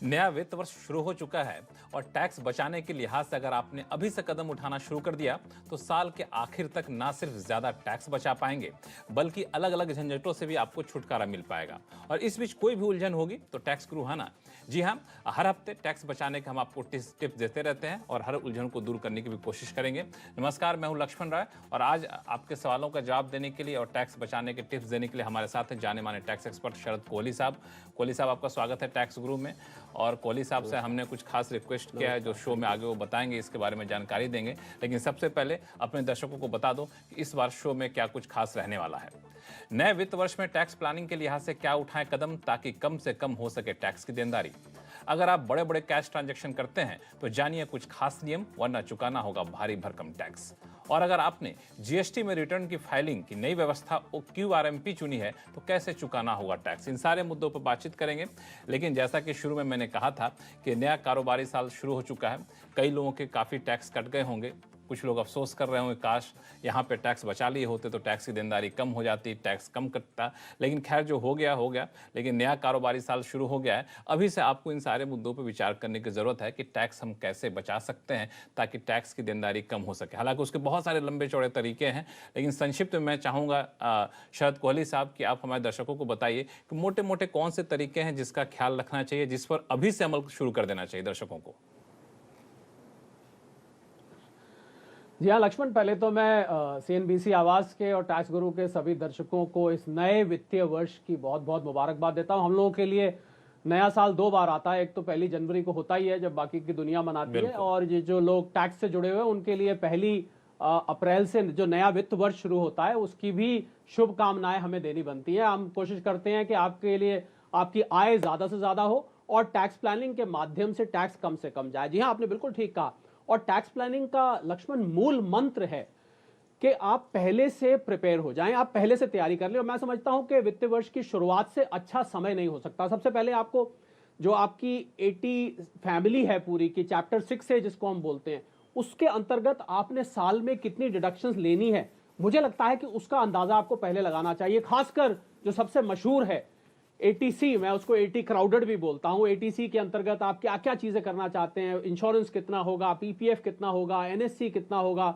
नया वित्त वर्ष शुरू हो चुका है और टैक्स बचाने के लिहाज से अगर आपने अभी से कदम उठाना शुरू कर दिया तो साल के आखिर तक ना सिर्फ ज्यादा टैक्स बचा पाएंगे बल्कि अलग अलग झंझटों से भी आपको छुटकारा मिल पाएगा। और इस बीच कोई भी उलझन होगी तो टैक्स गुरु है ना। जी हाँ, हर हफ्ते टैक्स बचाने के हम आपको टिप्स देते रहते हैं और हर उलझन को दूर करने की भी कोशिश करेंगे। नमस्कार, मैं हूं लक्ष्मण राय और आज आपके सवालों का जवाब देने के लिए और टैक्स बचाने के टिप्स देने के लिए हमारे साथ हैं जाने माने टैक्स एक्सपर्ट शरद कोहली साहब। कोहली साहब, आपका स्वागत है टैक्स गुरु में। और कोहली साहब से हमने कुछ खास रिक्वेस्ट किया है जो शो में आगे वो बताएंगे, इसके बारे में जानकारी देंगे। लेकिन सबसे पहले अपने दर्शकों को बता दो कि इस बार शो में क्या कुछ खास रहने वाला है। नए वित्त वर्ष में टैक्स प्लानिंग के लिहाज से क्या उठाएं कदम ताकि कम से कम हो सके टैक्स की देनदारी। अगर आप बड़े बड़े कैश ट्रांजैक्शन करते हैं तो जानिए कुछ खास नियम, वरना चुकाना होगा भारी भरकम टैक्स। और अगर आपने जीएसटी में रिटर्न की फाइलिंग की नई व्यवस्था QRMP चुनी है तो कैसे चुकाना होगा टैक्स। इन सारे मुद्दों पर बातचीत करेंगे। लेकिन जैसा कि शुरू में मैंने कहा था कि नया कारोबारी साल शुरू हो चुका है। कई लोगों के काफ़ी टैक्स कट गए होंगे। कुछ लोग अफसोस कर रहे होंगे काश यहाँ पे टैक्स बचा लिए होते तो टैक्स की देनदारी कम हो जाती, टैक्स कम कटता। लेकिन खैर, जो हो गया हो गया। लेकिन नया कारोबारी साल शुरू हो गया है। अभी से आपको इन सारे मुद्दों पर विचार करने की ज़रूरत है कि टैक्स हम कैसे बचा सकते हैं ताकि टैक्स की देनदारी कम हो सके। हालांकि उसके बहुत सारे लंबे चौड़े तरीके हैं, लेकिन संक्षिप्त में मैं चाहूँगा शरद कोहली साहब कि आप हमारे दर्शकों को बताइए कि मोटे मोटे कौन से तरीके हैं जिसका ख्याल रखना चाहिए, जिस पर अभी से अमल शुरू कर देना चाहिए दर्शकों को। जी हाँ लक्ष्मण, पहले तो मैं CNBC आवाज़ के और टैक्स गुरु के सभी दर्शकों को इस नए वित्तीय वर्ष की बहुत बहुत मुबारकबाद देता हूँ। हम लोगों के लिए नया साल दो बार आता है, एक तो 1 जनवरी को होता ही है जब बाकी की दुनिया मनाती है, और ये जो लोग टैक्स से जुड़े हुए हैं उनके लिए 1 अप्रैल से जो नया वित्त वर्ष शुरू होता है उसकी भी शुभकामनाएं हमें देनी बनती है। हम कोशिश करते हैं कि आपके लिए आपकी आय ज़्यादा से ज़्यादा हो और टैक्स प्लानिंग के माध्यम से टैक्स कम से कम जाए। जी हाँ, आपने बिल्कुल ठीक कहा। और टैक्स प्लानिंग का लक्ष्मण मूल मंत्र है कि आप पहले से प्रिपेयर हो जाएं, आप पहले से तैयारी कर लें। और मैं समझता हूं कि वित्तीय वर्ष की शुरुआत से अच्छा समय नहीं हो सकता। सबसे पहले आपको जो आपकी 80 फैमिली है पूरी की, चैप्टर 6 है जिसको हम बोलते हैं, उसके अंतर्गत आपने साल में कितनी डिडक्शंस लेनी है, मुझे लगता है कि उसका अंदाजा आपको पहले लगाना चाहिए। खासकर जो सबसे मशहूर है ATC, मैं उसको 80 क्राउडेड भी बोलता हूं। ATC के अंतर्गत आप क्या क्या चीजें करना चाहते हैं, इंश्योरेंस कितना होगा, PPF कितना होगा, NSC कितना होगा,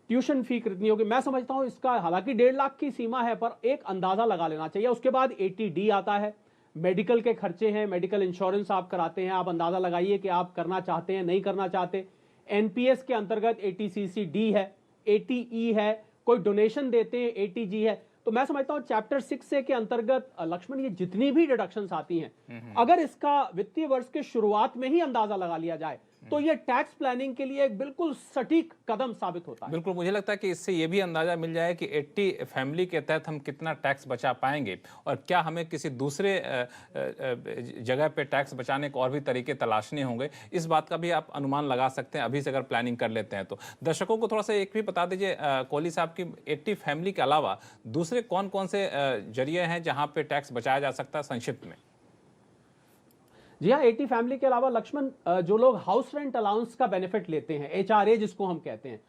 ट्यूशन फी कितनी होगी। मैं समझता हूं इसका हालांकि 1.5 लाख की सीमा है पर एक अंदाजा लगा लेना चाहिए। उसके बाद 80D आता है, मेडिकल के खर्चे हैं, मेडिकल इंश्योरेंस आप कराते हैं, आप अंदाजा लगाइए कि आप करना चाहते हैं नहीं करना चाहते। NPS के अंतर्गत ATCC-D है, ATE है, कोई डोनेशन देते हैं ATG है। तो मैं समझता हूं चैप्टर 6 के अंतर्गत लक्ष्मण ये जितनी भी डिडक्शंस आती हैं, अगर इसका वित्तीय वर्ष के शुरुआत में ही अंदाजा लगा लिया जाए तो ये टैक्स प्लानिंग के लिए एक बिल्कुल सटीक कदम साबित होता है। बिल्कुल, मुझे लगता है कि इससे ये भी अंदाजा मिल जाए कि 80 फैमिली के तहत हम कितना टैक्स बचा पाएंगे और क्या हमें किसी दूसरे जगह पे टैक्स बचाने के और भी तरीके तलाशने होंगे। इस बात का भी आप अनुमान लगा सकते हैं अभी से अगर प्लानिंग कर लेते हैं तो। दर्शकों को थोड़ा सा एक भी बता दीजिए कोहली साहब की 80 फैमिली के अलावा दूसरे कौन कौन से जरिए हैं जहां पे टैक्स बचाया जा सकता है, संक्षिप्त में। जी हाँ, 80 फैमिली के अलावा लक्ष्मण जो लोग हाउस रेंट अलाउंस का बेनिफिट लेते हैं, HRA जिसको हम कहते हैं,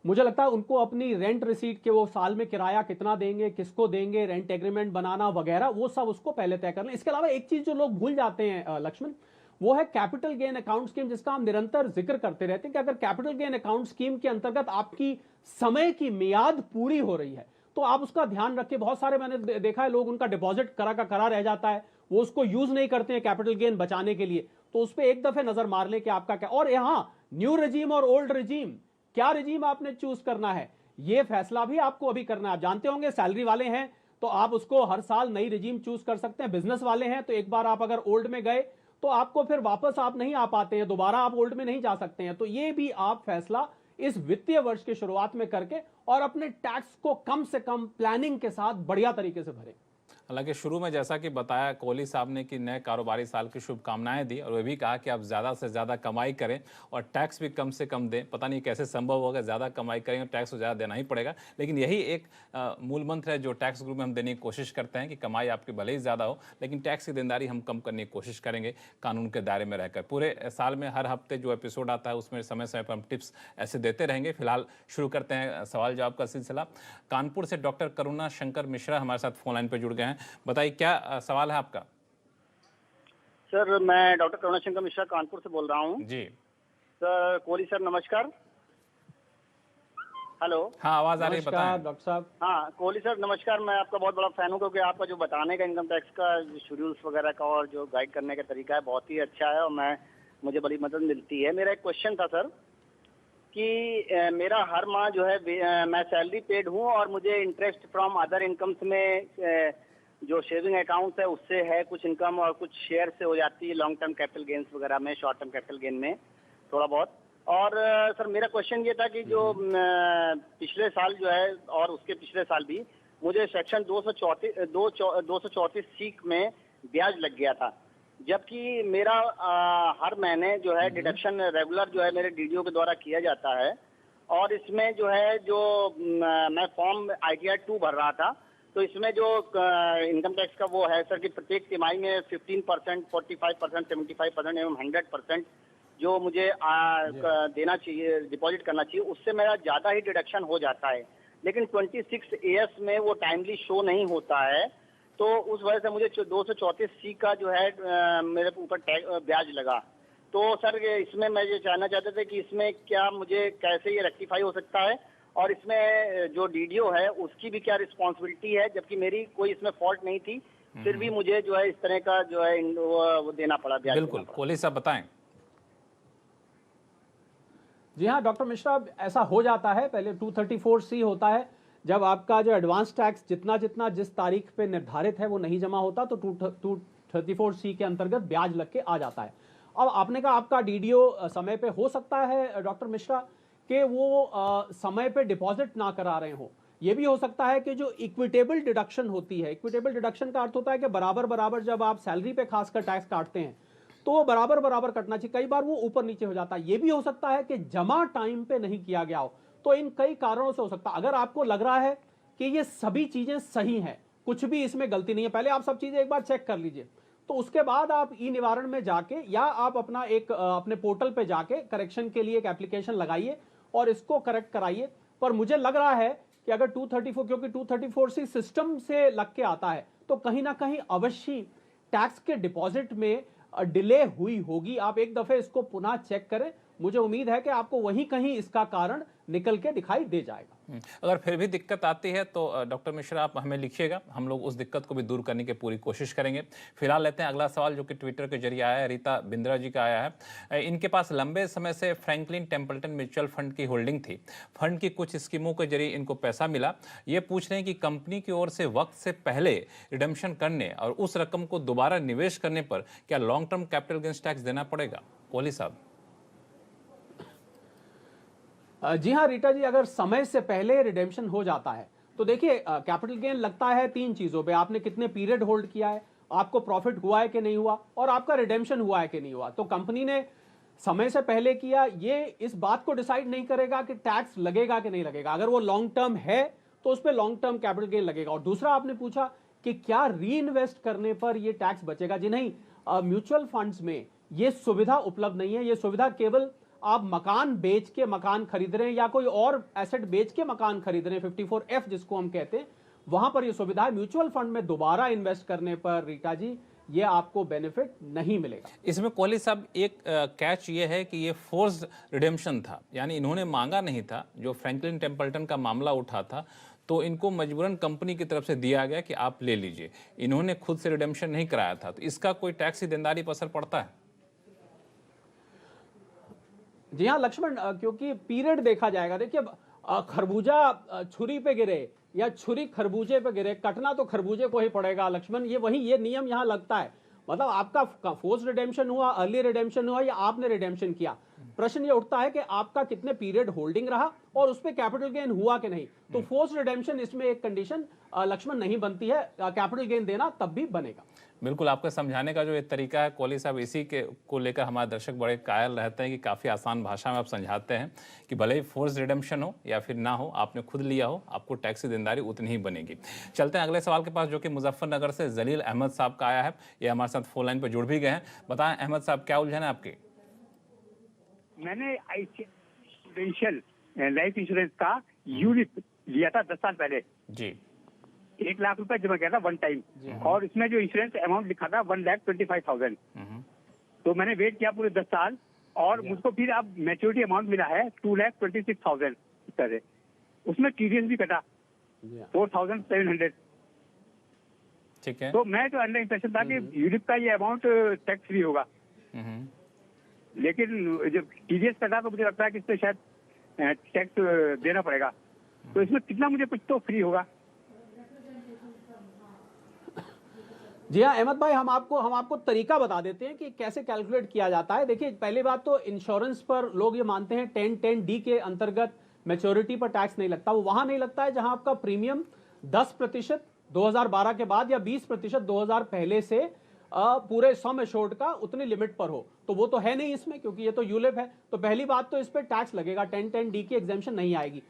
मुझे लगता है उनको अपनी रेंट रिसीट के वो साल में किराया कितना देंगे, किसको देंगे, रेंट एग्रीमेंट बनाना वगैरह, वो सब उसको पहले तय कर लें। इसके अलावा एक चीज जो लोग भूल जाते हैं लक्ष्मण, वो है कैपिटल गेन अकाउंट स्कीम, जिसका हम निरंतर जिक्र करते रहते हैं कि अगर कैपिटल गेन अकाउंट स्कीम के अंतर्गत आपकी समय की मियाद पूरी हो रही है तो आप उसका ध्यान रखें। बहुत सारे मैंने देखा है लोग उनका डिपॉजिट करा का करा रह जाता है, वो उसको यूज नहीं करते हैं कैपिटल गेन बचाने के लिए, तो उस पर एक दफे नजर मार ले कि आपका क्या। और यहां न्यू रेजीम और ओल्ड रेजीम, क्या रेजीम आपने चूज करना है ये फैसला भी आपको अभी करना है। आप जानते होंगे सैलरी वाले हैं तो आप उसको हर साल नई रेजीम चूज कर सकते हैं, बिजनेस वाले हैं तो एक बार आप अगर ओल्ड में गए तो आपको फिर वापस आप नहीं आ पाते हैं, दोबारा आप ओल्ड में नहीं जा सकते हैं। तो ये भी आप फैसला इस वित्तीय वर्ष की शुरुआत में करके और अपने टैक्स को कम से कम प्लानिंग के साथ बढ़िया तरीके से भरें। हालांकि शुरू में जैसा कि बताया कोहली साहब ने कि नए कारोबारी साल की शुभकामनाएं दी और वे भी कहा कि आप ज़्यादा से ज़्यादा कमाई करें और टैक्स भी कम से कम दें। पता नहीं कैसे संभव होगा, ज़्यादा कमाई करेंगे टैक्स तो ज़्यादा देना ही पड़ेगा, लेकिन यही एक मूल मंत्र है जो टैक्स ग्रुप में हम देने की कोशिश करते हैं कि कमाई आपकी भले ही ज़्यादा हो लेकिन टैक्स की देनदारी हम कम करने की कोशिश करेंगे कानून के दायरे में रहकर। पूरे साल में हर हफ्ते जो एपिसोड आता है उसमें समय समय पर हम टिप्स ऐसे देते रहेंगे। फिलहाल शुरू करते हैं सवाल जवाब का सिलसिला। कानपुर से डॉक्टर करुणा शंकर मिश्रा हमारे साथ फोन लाइन पर जुड़ गए हैं। बताइए क्या सवाल है आपका। सर मैं डॉक्टर करुणाशंकर मिश्रा कानपुर से बोल रहा हूँ। जी। सर कोहली सर नमस्कार। हेलो। हाँ, आवाज आ रही है, नमस्कार बताएं। डॉक्टर साहब। हाँ कोहली सर नमस्कार, मैं आपका बहुत बड़ा फैन हूँ क्योंकि आपका जो बताने का इनकम टैक्स का जो शेड्यूल्स वगैरह का और जो गाइड करने का तरीका है बहुत ही अच्छा है और मुझे बड़ी मदद मिलती है। मेरा एक क्वेश्चन था सर कि मेरा हर माह जो है मैं सैलरी पेड हूँ और मुझे इंटरेस्ट फ्रॉम अदर इनकम्स में जो सेविंग अकाउंट है उससे है कुछ इनकम और कुछ शेयर से हो जाती है लॉन्ग टर्म कैपिटल गेन्स वगैरह में, शॉर्ट टर्म कैपिटल गेन में थोड़ा बहुत। और सर मेरा क्वेश्चन ये था कि जो पिछले साल जो है और उसके पिछले साल भी मुझे सेक्शन 234 सी में ब्याज लग गया था, जबकि मेरा हर महीने जो है डिडक्शन रेगुलर जो है मेरे डीडीओ के द्वारा किया जाता है। और इसमें जो है जो मैं फॉर्म ITR 2 भर रहा था, तो इसमें जो इनकम टैक्स का वो है सर कि प्रत्येक तिमाही में 15%, 45%, 75% एवं 100% जो मुझे देना चाहिए, डिपॉजिट करना चाहिए, उससे मेरा ज़्यादा ही डिडक्शन हो जाता है। लेकिन 26 AS में वो टाइमली शो नहीं होता है, तो उस वजह से मुझे 234 C का जो है मेरे ऊपर ब्याज लगा। तो सर इसमें मैं ये जानना चाहते थे कि इसमें क्या मुझे कैसे ये रेक्टिफाई हो सकता है और इसमें जो डीडीओ है उसकी भी क्या रिस्पॉन्सिबिलिटी है, जबकि मेरी कोई इसमें फॉल्ट नहीं थी, फिर भी मुझे जो है इस तरह का जो है वो देना पड़ा, ब्याज बिल्कुल, कोहली साहब बताएं। जी हाँ डॉक्टर मिश्रा, ऐसा हो जाता है। पहले 234C होता है, जब आपका जो एडवांस टैक्स जितना जितना जिस तारीख पे निर्धारित है वो नहीं जमा होता तो 234C के अंतर्गत ब्याज लग के आ जाता है। अब आपने कहा आपका डीडीओ समय पे हो सकता है डॉक्टर मिश्रा कि वो समय पे डिपॉजिट ना करा रहे हो। ये भी हो सकता है कि जो इक्विटेबल डिडक्शन होती है, इक्विटेबल डिडक्शन का अर्थ होता है कि बराबर बराबर जब आप सैलरी पे खासकर टैक्स काटते हैं तो वो बराबर बराबर कटना चाहिए। कई बार वो ऊपर नीचे हो जाता है। ये भी हो सकता है कि जमा टाइम पे नहीं किया गया हो। तो इन कई कारणों से हो सकता है। अगर आपको लग रहा है कि ये सभी चीजें सही हैं, कुछ भी इसमें गलती नहीं है, पहले आप सब चीजें एक बार चेक कर लीजिए, तो उसके बाद आप ई निवारण में जाके या आप अपना एक अपने पोर्टल पे जाके करेक्शन के लिए एक एप्लीकेशन लगाइए और इसको करेक्ट कराइए। पर मुझे लग रहा है कि अगर 234, क्योंकि 234C सिस्टम से लग के आता है, तो कहीं ना कहीं अवश्य टैक्स के डिपॉजिट में डिले हुई होगी। आप एक दफे इसको पुनः चेक करें, मुझे उम्मीद है कि आपको वहीं कहीं इसका कारण निकल के दिखाई दे जाएगा। अगर फिर भी दिक्कत आती है तो डॉक्टर मिश्रा आप हमें लिखिएगा, हम लोग उस दिक्कत को भी दूर करने की पूरी कोशिश करेंगे। फिलहाल लेते हैं अगला सवाल जो कि ट्विटर के जरिए आया है, रीता बिंद्रा जी का आया है। इनके पास लंबे समय से फ्रैंकलिन टेम्पल्टन म्यूचुअल फंड की होल्डिंग थी, फंड की कुछ स्कीमों के जरिए इनको पैसा मिला। ये पूछ रहे हैं कि कंपनी की ओर से वक्त से पहले रिडम्पशन करने और उस रकम को दोबारा निवेश करने पर क्या long term capital gains tax देना पड़ेगा? कोहली साहब। जी हाँ रीटा जी, अगर समय से पहले रिडेम्पशन हो जाता है तो देखिए कैपिटल गेन लगता है तीन चीजों पे। आपने कितने पीरियड होल्ड किया है, आपको प्रॉफिट हुआ है कि नहीं हुआ, और आपका रिडेम्पशन हुआ है कि नहीं हुआ। तो कंपनी ने समय से पहले किया, ये इस बात को डिसाइड नहीं करेगा कि टैक्स लगेगा कि नहीं लगेगा। अगर वो लॉन्ग टर्म है तो उस पर लॉन्ग टर्म कैपिटल गेन लगेगा। और दूसरा आपने पूछा कि क्या री इन्वेस्ट करने पर ये टैक्स बचेगा। जी नहीं, म्यूचुअल फंड्स में ये सुविधा उपलब्ध नहीं है। ये सुविधा केवल आप मकान बेच के मकान खरीद रहे हैं या कोई और एसेट बेच के मकान खरीद रहे हैं, 54F जिसको हम कहते हैं, वहां पर यह सुविधा है। म्यूचुअल फंड में दोबारा इन्वेस्ट करने पर रीटा जी ये आपको बेनिफिट नहीं मिलेगा। इसमें कोहली साहब एक कैच ये है कि ये फोर्स्ड रिडेम्पशन था, यानी इन्होंने मांगा नहीं था। जो फ्रैंकलिन टेम्पल्टन का मामला उठा था तो इनको मजबूरन कंपनी की तरफ से दिया गया कि आप ले लीजिए, इन्होंने खुद से रिडेम्पशन नहीं कराया था। तो इसका कोई टैक्सी देनदारी पर असर पड़ता है? जी हाँ लक्ष्मण, क्योंकि पीरियड देखा जाएगा। देखिए खरबूजा छुरी पे गिरे या छुरी खरबूजे पे गिरे, कटना तो खरबूजे को ही पड़ेगा लक्ष्मण। ये नियम यहाँ लगता है। मतलब आपका फोर्स रिडेम्पशन हुआ, अर्ली रिडेम्पशन हुआ या आपने रिडेम्पशन किया, प्रश्न ये उठता है कि आपका कितने पीरियड होल्डिंग रहा और उस पर कैपिटल गेन हुआ कि नहीं। तो फोर्स रिडेम्पशन इसमें एक कंडीशन लक्ष्मण नहीं बनती है, कैपिटल गेन देना तब भी बनेगा। बिल्कुल, आपके समझाने का जो ये तरीका है कोहली साहब, इसी के को लेकर हमारे दर्शक बड़े कायल रहते हैं कि काफ़ी आसान भाषा में आप समझाते हैं कि भले ही फोर्स रिडेम्पशन हो या फिर ना हो, आपने खुद लिया हो, आपको टैक्स की देनदारी उतनी ही बनेगी। चलते हैं अगले सवाल के पास जो कि मुजफ्फरनगर से जलील अहमद साहब का आया है। ये हमारे साथ फोन लाइन पर जुड़ भी गए हैं। बताएं अहमद साहब, क्या उलझन है आपकी? मैंने लाइफ इंश्योरेंस का यूनिट लिया था 10 साल पहले जी। 1 लाख रुपए जमा किया था वन टाइम, और इसमें जो इंश्योरेंस अमाउंट लिखा था 1,25,000। तो मैंने वेट किया पूरे 10 साल, और मुझको फिर अब मैच्योरिटी अमाउंट मिला है 2,26,000 तरह से। उसमें टीडीएस भी कटा 4,700। ठीक है। तो मैं जो अंडर इंप्रेशन था कि यूलिप का ये अमाउंट टैक्स फ्री होगा, लेकिन जब टीडीएस कटा तो मुझे लगता है कि इससे शायद टैक्स देना पड़ेगा। तो इसमें कितना मुझे कुछ तो फ्री होगा? जी हाँ अहमद भाई, हम आपको तरीका बता देते हैं कि कैसे कैलकुलेट किया जाता है। देखिए पहली बात तो इंश्योरेंस पर लोग ये मानते हैं 1010D के अंतर्गत मैच्योरिटी पर टैक्स नहीं लगता। वो वहां नहीं लगता है जहां आपका प्रीमियम 10% 2012 के बाद या 20% 2000 पहले से पूरे सम एश्योर्ड का उतनी लिमिट पर हो। तो वो तो है नहीं इसमें, क्योंकि ये तो यूलिप है। तो पहली बात तो इस पर टैक्स लगेगा, 1010D की एग्जेम्पशन नहीं आएगी।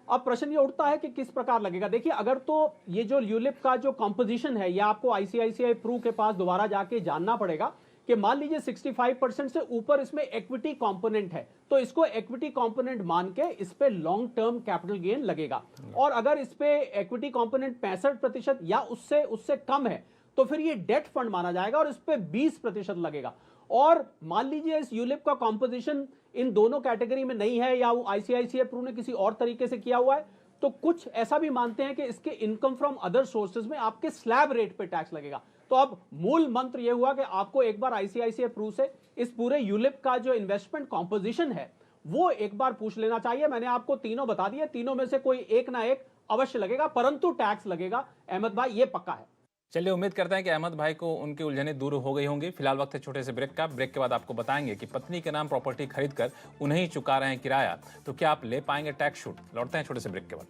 अब प्रश्न ये उठता है कि किस प्रकार लगेगा। देखिए अगर तो ये जो यूलिप का जो कंपोजिशन है, ये आपको आईसीआईसीआई प्रू के पास दोबारा जाके जानना पड़ेगा कि मान लीजिए 65% से ऊपर इसमें इक्विटी कंपोनेंट है, तो इसको इक्विटी कंपोनेंट मान के इस पे लॉन्ग टर्म कैपिटल गेन लगेगा। और अगर इस पे इक्विटी कंपोनेंट 65% या उससे कम है, तो फिर ये डेट फंड माना जाएगा और इस पे 20% लगेगा। और मान लीजिए इस यूलिप का कंपोजिशन इन दोनों कैटेगरी में नहीं है, या वो आईसीआईसीआई प्रू ने किसी और तरीके से किया हुआ है, तो कुछ ऐसा भी मानते हैं कि इसके इनकम फ्रॉम अदर सोर्सेज में आपके स्लैब रेट पे टैक्स लगेगा। तो अब मूल मंत्र यह हुआ कि आपको एक बार आईसीआईसीआई प्रू से इस पूरे यूलिप का जो इन्वेस्टमेंट कॉम्पोजिशन है वो एक बार पूछ लेना चाहिए। मैंने आपको तीनों बता दिए, तीनों में से कोई एक ना एक अवश्य लगेगा, परंतु टैक्स लगेगा अहमद भाई, ये पक्का है। चलिए, उम्मीद करते हैं कि अहमद भाई को उनकी उलझनें दूर हो गई होंगी। फिलहाल वक्त है छोटे से ब्रेक का। ब्रेक के बाद आपको बताएंगे कि पत्नी के नाम प्रॉपर्टी खरीदकर उन्हें ही चुका रहे हैं किराया, तो क्या आप ले पाएंगे टैक्स छूट। लौटते हैं छोटे से ब्रेक के बाद।